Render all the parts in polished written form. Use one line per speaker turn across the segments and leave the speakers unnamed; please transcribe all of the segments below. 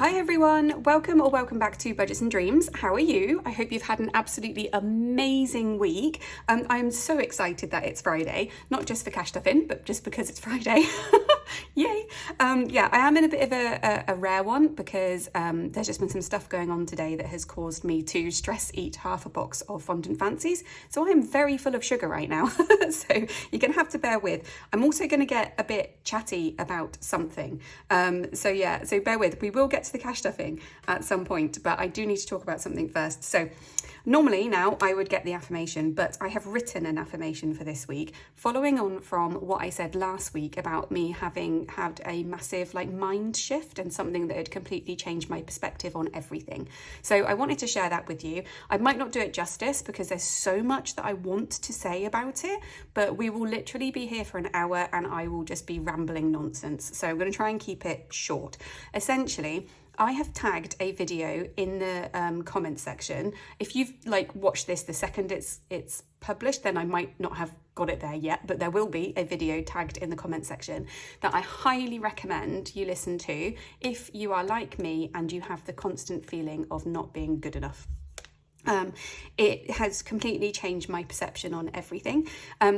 Hi everyone, welcome back to Budgets and Dreams. How are you? I hope you've had an absolutely amazing week. I'm so excited that it's Friday, not just for cash stuffing, but just because it's Friday. Yay! Yeah, I am in a bit of a rare one because there's just been some stuff going on today that has caused me to stress eat half a box of fondant fancies. So I am very full of sugar right now. So you're going to have to bear with. I'm also going to get a bit chatty about something. So bear with. We will get to the cash stuffing at some point, but I do need to talk about something first. So normally now I would get the affirmation, but I have written an affirmation for this week, following on from what I said last week about me having had a massive mind shift and something that had completely changed my perspective on everything. So I wanted to share that with you. I might not do it justice because there's so much that I want to say about it, but we will literally be here for an hour and I will just be rambling nonsense. So I'm going to try and keep it short. Essentially, I have tagged a video in the comments section. If you've watched this the second it's published, then I might not have got it there yet, but there will be a video tagged in the comment section that I highly recommend you listen to if you are like me and you have the constant feeling of not being good enough. It has completely changed my perception on everything.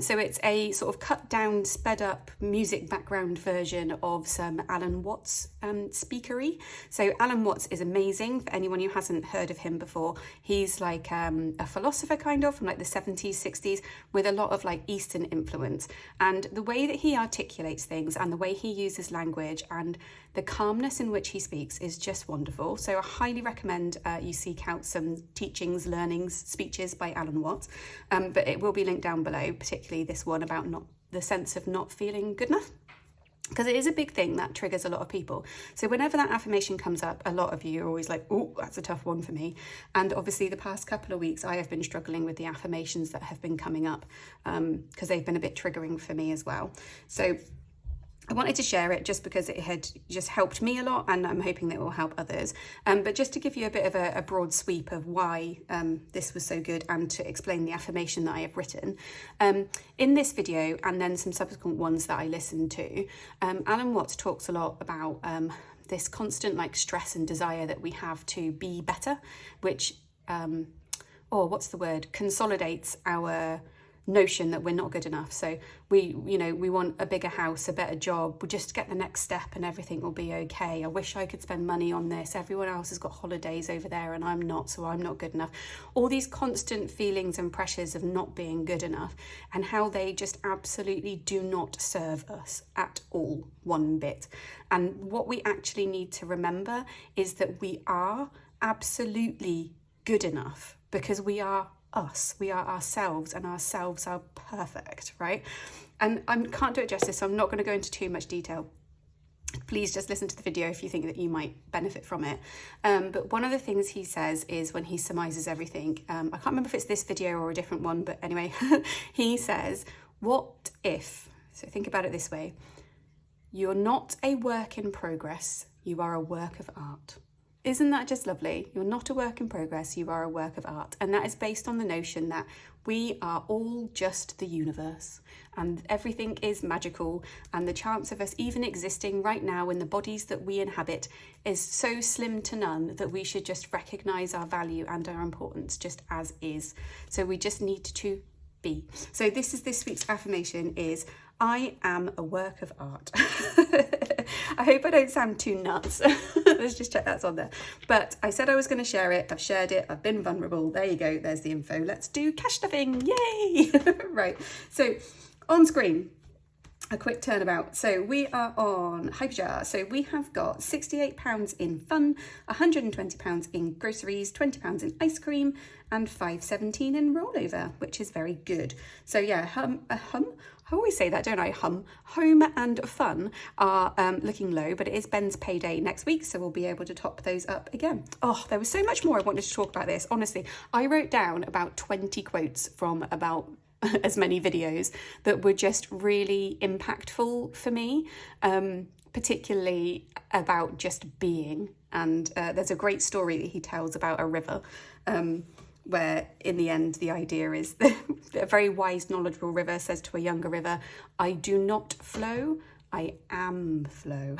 So it's a sort of cut down, sped up music background version of some Alan Watts speakery. So Alan Watts is amazing. For anyone who hasn't heard of him before, he's like a philosopher kind of from the 70s, 60s with a lot of Eastern influence. And the way that he articulates things and the way he uses language and the calmness in which he speaks is just wonderful. So I highly recommend you seek out some teachings, learnings, speeches by Alan Watts. But it will be linked down below, particularly this one about the sense of not feeling good enough. Because it is a big thing that triggers a lot of people. So whenever that affirmation comes up, a lot of you are always like, oh, that's a tough one for me. And obviously the past couple of weeks, I have been struggling with the affirmations that have been coming up because they've been a bit triggering for me as well. So I wanted to share it just because it had just helped me a lot and I'm hoping that it will help others. But just to give you a bit of a broad sweep of why this was so good and to explain the affirmation that I have written. In this video and then some subsequent ones that I listened to, Alan Watts talks a lot about this constant stress and desire that we have to be better, which, consolidates our notion that we're not good enough. So we want a bigger house, a better job, we'll just get the next step and everything will be okay. I wish I could spend money on this, everyone else has got holidays over there and I'm not, so I'm not good enough. All these constant feelings and pressures of not being good enough and how they just absolutely do not serve us at all, one bit. And what we actually need to remember is that we are absolutely good enough because we are us, we are ourselves, and ourselves are perfect, right? And I can't do it justice, so I'm not going to go into too much detail. Please just listen to the video if you think that you might benefit from it. But one of the things he says is when he surmises everything, I can't remember if it's this video or a different one, but anyway, he says, what if, so think about it this way, you're not a work in progress, you are a work of art. Isn't that just lovely? You're not a work in progress, you are a work of art. And that is based on the notion that we are all just the universe and everything is magical, and the chance of us even existing right now in the bodies that we inhabit is so slim to none that we should just recognise our value and our importance just as is. So we just need to be. So this week's affirmation is, I am a work of art. I hope I don't sound too nuts. Let's just check that's on there. But I said I was going to share it. I've shared it. I've been vulnerable. There you go. There's the info. Let's do cash stuffing. Yay! Right. So on screen, a quick turnabout. So we are on hyperjar. So we have got £68 in fun, £120 in groceries, £20 in ice cream, and £5.17 in rollover, which is very good. So yeah, I always say that, don't I? Home and fun are looking low, but it is Ben's payday next week, so we'll be able to top those up again. Oh, there was so much more I wanted to talk about this. Honestly, I wrote down about 20 quotes from about as many videos that were just really impactful for me, particularly about just being. And there's a great story that he tells about a river, where in the end the idea is that a very wise, knowledgeable river says to a younger river, I do not flow, I am flow.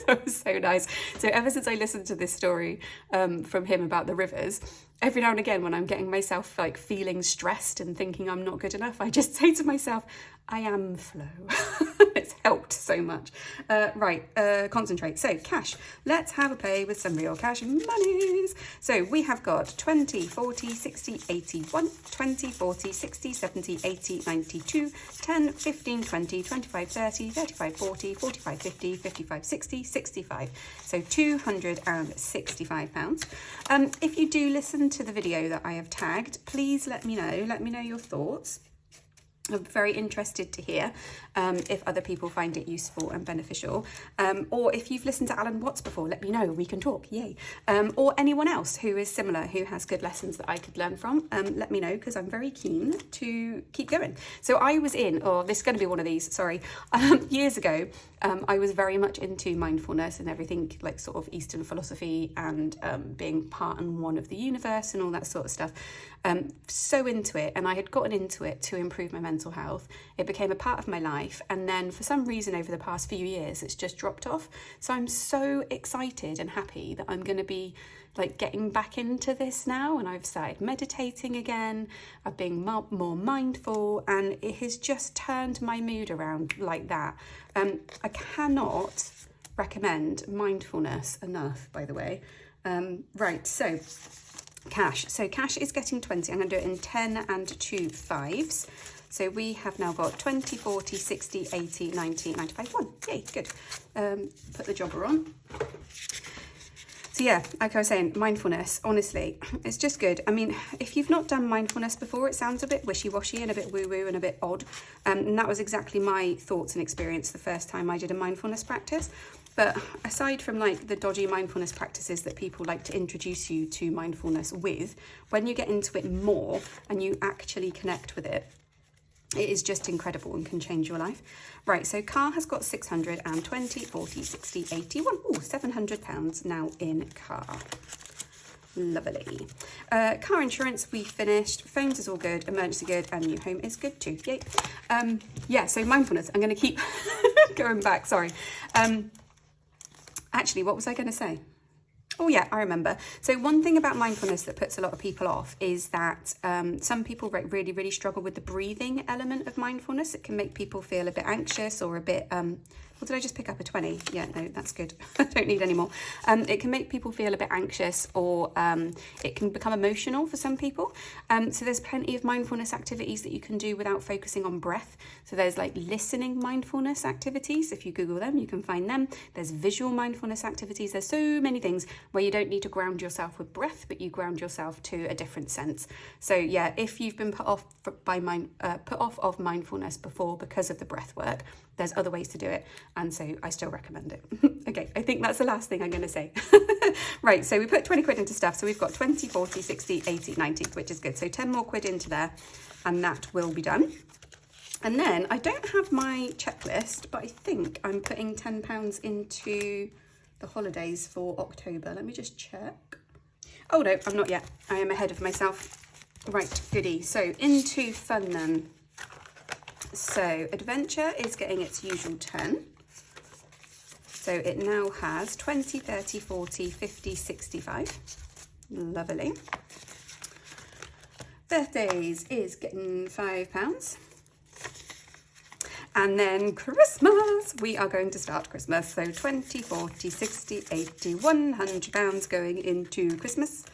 That was so nice. So ever since I listened to this story from him about the rivers, every now and again when I'm getting myself like feeling stressed and thinking I'm not good enough, I just say to myself, I am flow. It's helped so much. Concentrate. So cash. Let's have a play with some real cash monies. So we have got 20, 40, 60, 80, 1, 20, 40, 60, 70, 80, 92, 10, 15, 20, 25, 30, 35, 40, 45, 50, 55, 60, 65. So £265. If you do listen to the video that I have tagged, please let me know your thoughts. I'm very interested to hear if other people find it useful and beneficial, or if you've listened to Alan Watts before, let me know, we can talk, yay. Or anyone else who is similar, who has good lessons that I could learn from, let me know, because I'm very keen to keep going. So I was this is going to be one of these, sorry, years ago, I was very much into mindfulness and everything like sort of Eastern philosophy and being part and one of the universe and all that sort of stuff. So into it, and I had gotten into it to improve my mental health. It became a part of my life, and then for some reason over the past few years it's just dropped off. So I'm so excited and happy that I'm going to be like getting back into this now, and I've started meditating again. I've been more mindful, and it has just turned my mood around like that. I cannot recommend mindfulness enough, by the way. So cash. So cash is getting 20. I'm going to do it in 10 and 2 5s. So we have now got 20, 40, 60, 80, 90, 95, 1. Yay, good. Put the jobber on. So yeah, like I was saying, mindfulness, honestly, it's just good. I mean, if you've not done mindfulness before, it sounds a bit wishy-washy and a bit woo-woo and a bit odd. And that was exactly my thoughts and experience the first time I did a mindfulness practice. But aside from like the dodgy mindfulness practices that people like to introduce you to mindfulness with, when you get into it more and you actually connect with it, it is just incredible and can change your life. Right, so car has got 600 and 20, 40, 60, 81. Ooh, £700 now in car. Lovely. Car insurance, we finished. Phones is all good. Emergency good. And new home is good too. Yay. Yeah, so mindfulness. I'm going to keep going back. Sorry. Actually, what was I going to say? Oh yeah, I remember. So one thing about mindfulness that puts a lot of people off is that some people really, really struggle with the breathing element of mindfulness. It can make people feel a bit anxious or a bit, what did I just pick up, a 20? Yeah, no, that's good. I don't need any more. It can make people feel a bit anxious, or it can become emotional for some people. So there's plenty of mindfulness activities that you can do without focusing on breath. So there's like listening mindfulness activities. If you Google them, you can find them. There's visual mindfulness activities. There's so many things where you don't need to ground yourself with breath, but you ground yourself to a different sense. So yeah, if you've been put off of mindfulness before because of the breath work, there's other ways to do it, and so I still recommend it. Okay, I think that's the last thing I'm going to say. Right, so we put 20 quid into stuff, so we've got 20, 40, 60, 80, 90, which is good. So 10 more quid into there, and that will be done. And then I don't have my checklist, but I think I'm putting £10 into the holidays for October. Let me just check. Oh no, I'm not yet. I am ahead of myself. Right, goody. So into fun then. So adventure is getting its usual 10. So it now has 20, 30, 40, 50, 65. Lovely. Birthdays is getting £5. And then Christmas, we are going to start Christmas. So 20, 40, 60, 80, £100 going into Christmas,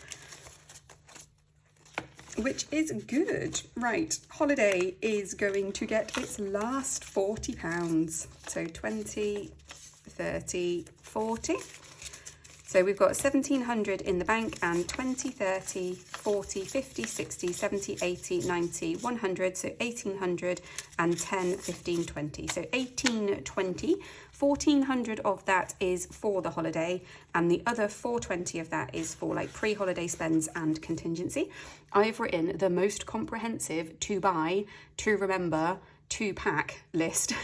which is good. Right, holiday is going to get its last £40. So 20, 30, 40. So we've got 1,700 in the bank, and 20, 30, 40, 50, 60, 70, 80, 90, 100. So 1,800 and 10, 15, 20. So 1820. 1,400 of that is for the holiday, and the other 420 of that is for like pre-holiday spends and contingency. I've written the most comprehensive to buy, to remember, to pack list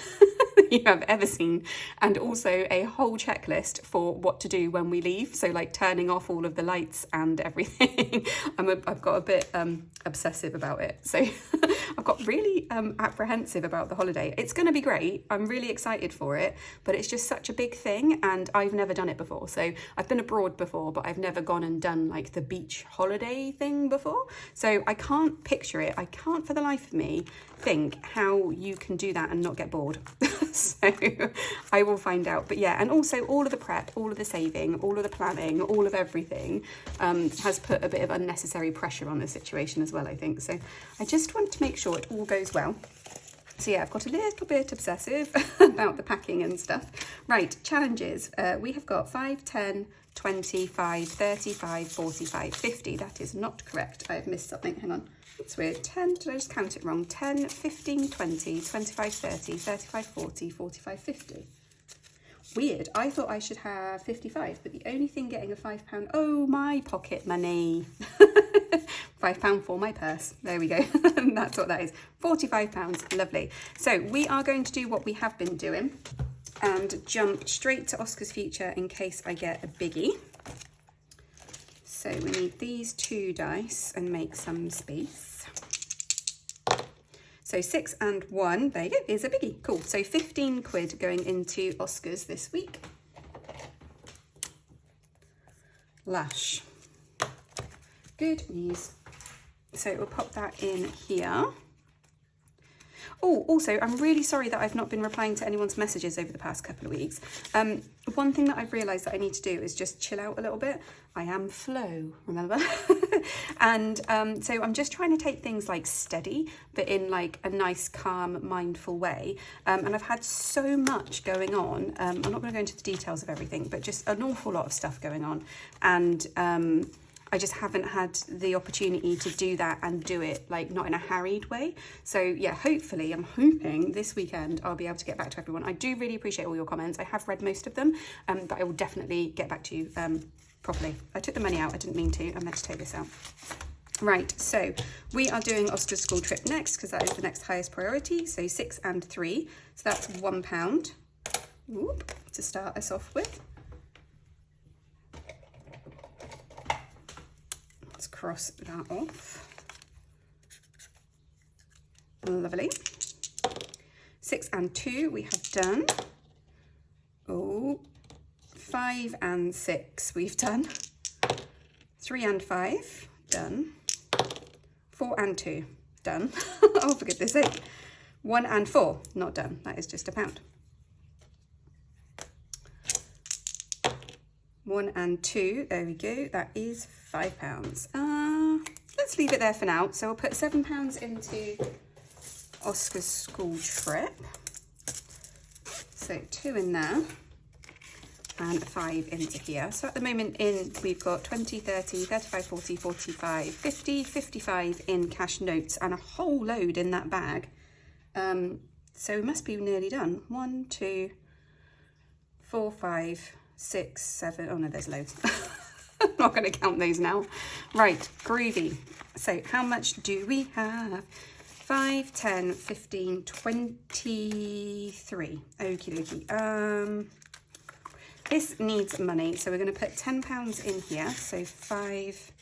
you have ever seen, and also a whole checklist for what to do when we leave. So like turning off all of the lights and everything. I've got a bit obsessive about it. So I've got really apprehensive about the holiday. It's going to be great. I'm really excited for it, but it's just such a big thing and I've never done it before. So I've been abroad before, but I've never gone and done like the beach holiday thing before. So I can't picture it. I can't for the life of me think how you can do that and not get bored. So I will find out. But yeah, and also all of the prep, all of the saving, all of the planning, all of everything has put a bit of unnecessary pressure on the situation as well, I think. So I just want to make sure it all goes well. So yeah, I've got a little bit obsessive about the packing and stuff. Right, challenges. We have got 5, 10, 25, 35, 45, 50. That is not correct. I have missed something. Hang on. That's weird. 10, did I just count it wrong? 10, 15, 20, 25, 30, 35, 40, 45, 50. Weird. I thought I should have 55, but the only thing getting a £5, oh, my pocket money. £5 for my purse. There we go. That's what that is. £45. Lovely. So we are going to do what we have been doing and jump straight to Oscar's future in case I get a biggie. So we need these 2 dice and make some space. So 6 and 1, there you go, is a biggie. Cool. So 15 quid going into Oscar's this week. Lush. Good news. So we'll pop that in here. Oh, also, I'm really sorry that I've not been replying to anyone's messages over the past couple of weeks. One thing that I've realised that I need to do is just chill out a little bit. I am flow, remember? And so I'm just trying to take things like steady, but in like a nice, calm, mindful way. And I've had so much going on. I'm not going to go into the details of everything, but just an awful lot of stuff going on. And I just haven't had the opportunity to do that and do it like not in a harried way. So yeah, hopefully I'm hoping this weekend I'll be able to get back to everyone. I do really appreciate all your comments. I have read most of them, but I will definitely get back to you properly. I took the money out. I didn't mean to. I meant to take this out. Right, so we are doing Oscar's school trip next because that is the next highest priority. So 6 and 3. So that's £1 to start us off with. Let's cross that off. Lovely. 6 and 2 we have done. Oh, 5 and 6 we've done. 3 and 5 done. 4 and 2 done. Oh, for goodness sake. 1 and 4 not done. That is just £1. 1 and 2, there we go. That is £5. Let's leave it there for now. So we'll put £7 into Oscar's school trip. So 2 in there and 5 into here. So at the moment we've got 20, 30, 35, 40, 45, 50, 55 in cash notes and a whole load in that bag. So we must be nearly done. 1, 2, 4, 5, 6, 7. Oh no, there's loads. I'm not going to count those now. Right, groovy. So how much do we have? 5, 10, 15, 23. Okie dokie. This needs money, so we're going to put £10 in here. So 5,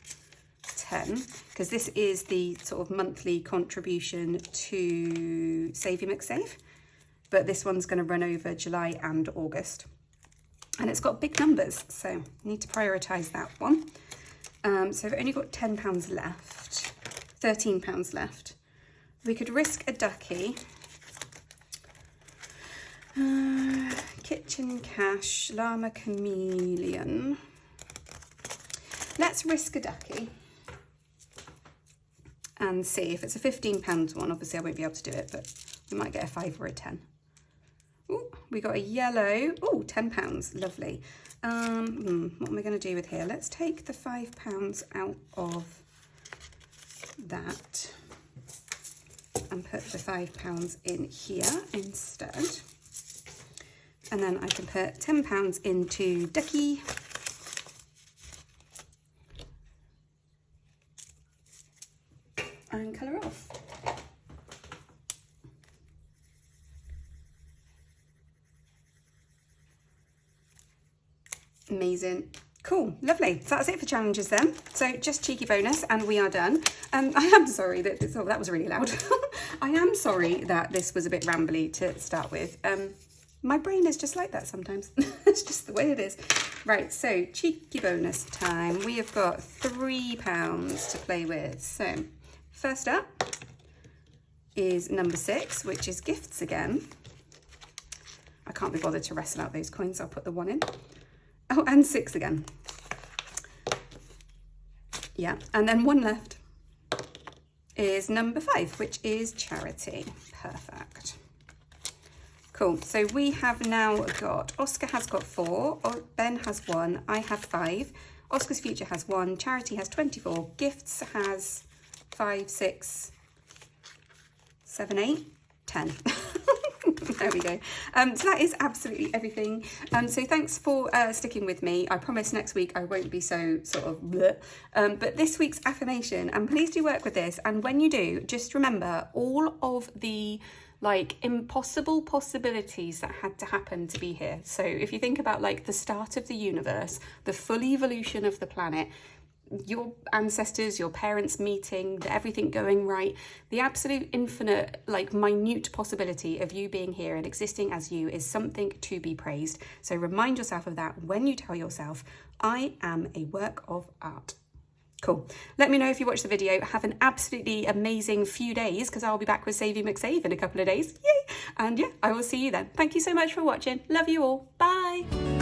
10, because this is the sort of monthly contribution to Saveopoly, but this one's going to run over July and August. And it's got big numbers, so I need to prioritise that one. So we've only got £10 left, £13 left. We could risk a ducky. Kitchen cash, Llama Chameleon. Let's risk a ducky and see if it's a £15 one. Obviously I won't be able to do it, but we might get a 5 or a 10. Ooh, we got a yellow. Oh, £10. Lovely. What am I going to do with here? Let's take the £5 out of that and put the £5 in here instead. And then I can put £10 into ducky. And colour off. Amazing. Cool, lovely. So that's it for challenges then. So just cheeky bonus and we are done. I am sorry that this, oh, that was really loud. I am sorry that this was a bit rambly to start with. My brain is just like that sometimes. It's just the way it is. Right, so cheeky bonus time. We have got £3 to play with. So first up is number 6, which is gifts again. I can't be bothered to wrestle out those coins. I'll put the 1 in. Oh, and 6 again. Yeah, and then 1 left is number 5, which is charity. Perfect. Cool, so we have now got, Oscar has got 4, Ben has 1, I have 5, Oscar's Future has 1, Charity has 24, Gifts has 5, 6, 7, 8, 10. There we go. So that is absolutely everything. So thanks for sticking with me. I promise next week I won't be so sort of bleh. But this week's affirmation, and please do work with this. And when you do, just remember all of the like impossible possibilities that had to happen to be here. So if you think about like the start of the universe, the full evolution of the planet, your ancestors, your parents meeting, everything going right, the absolute infinite, like minute possibility of you being here and existing as you is something to be praised. So remind yourself of that when you tell yourself, I am a work of art. Cool. Let me know if you watch the video. Have an absolutely amazing few days because I'll be back with Savey McSave in a couple of days. Yay! And yeah, I will see you then. Thank you so much for watching. Love you all. Bye.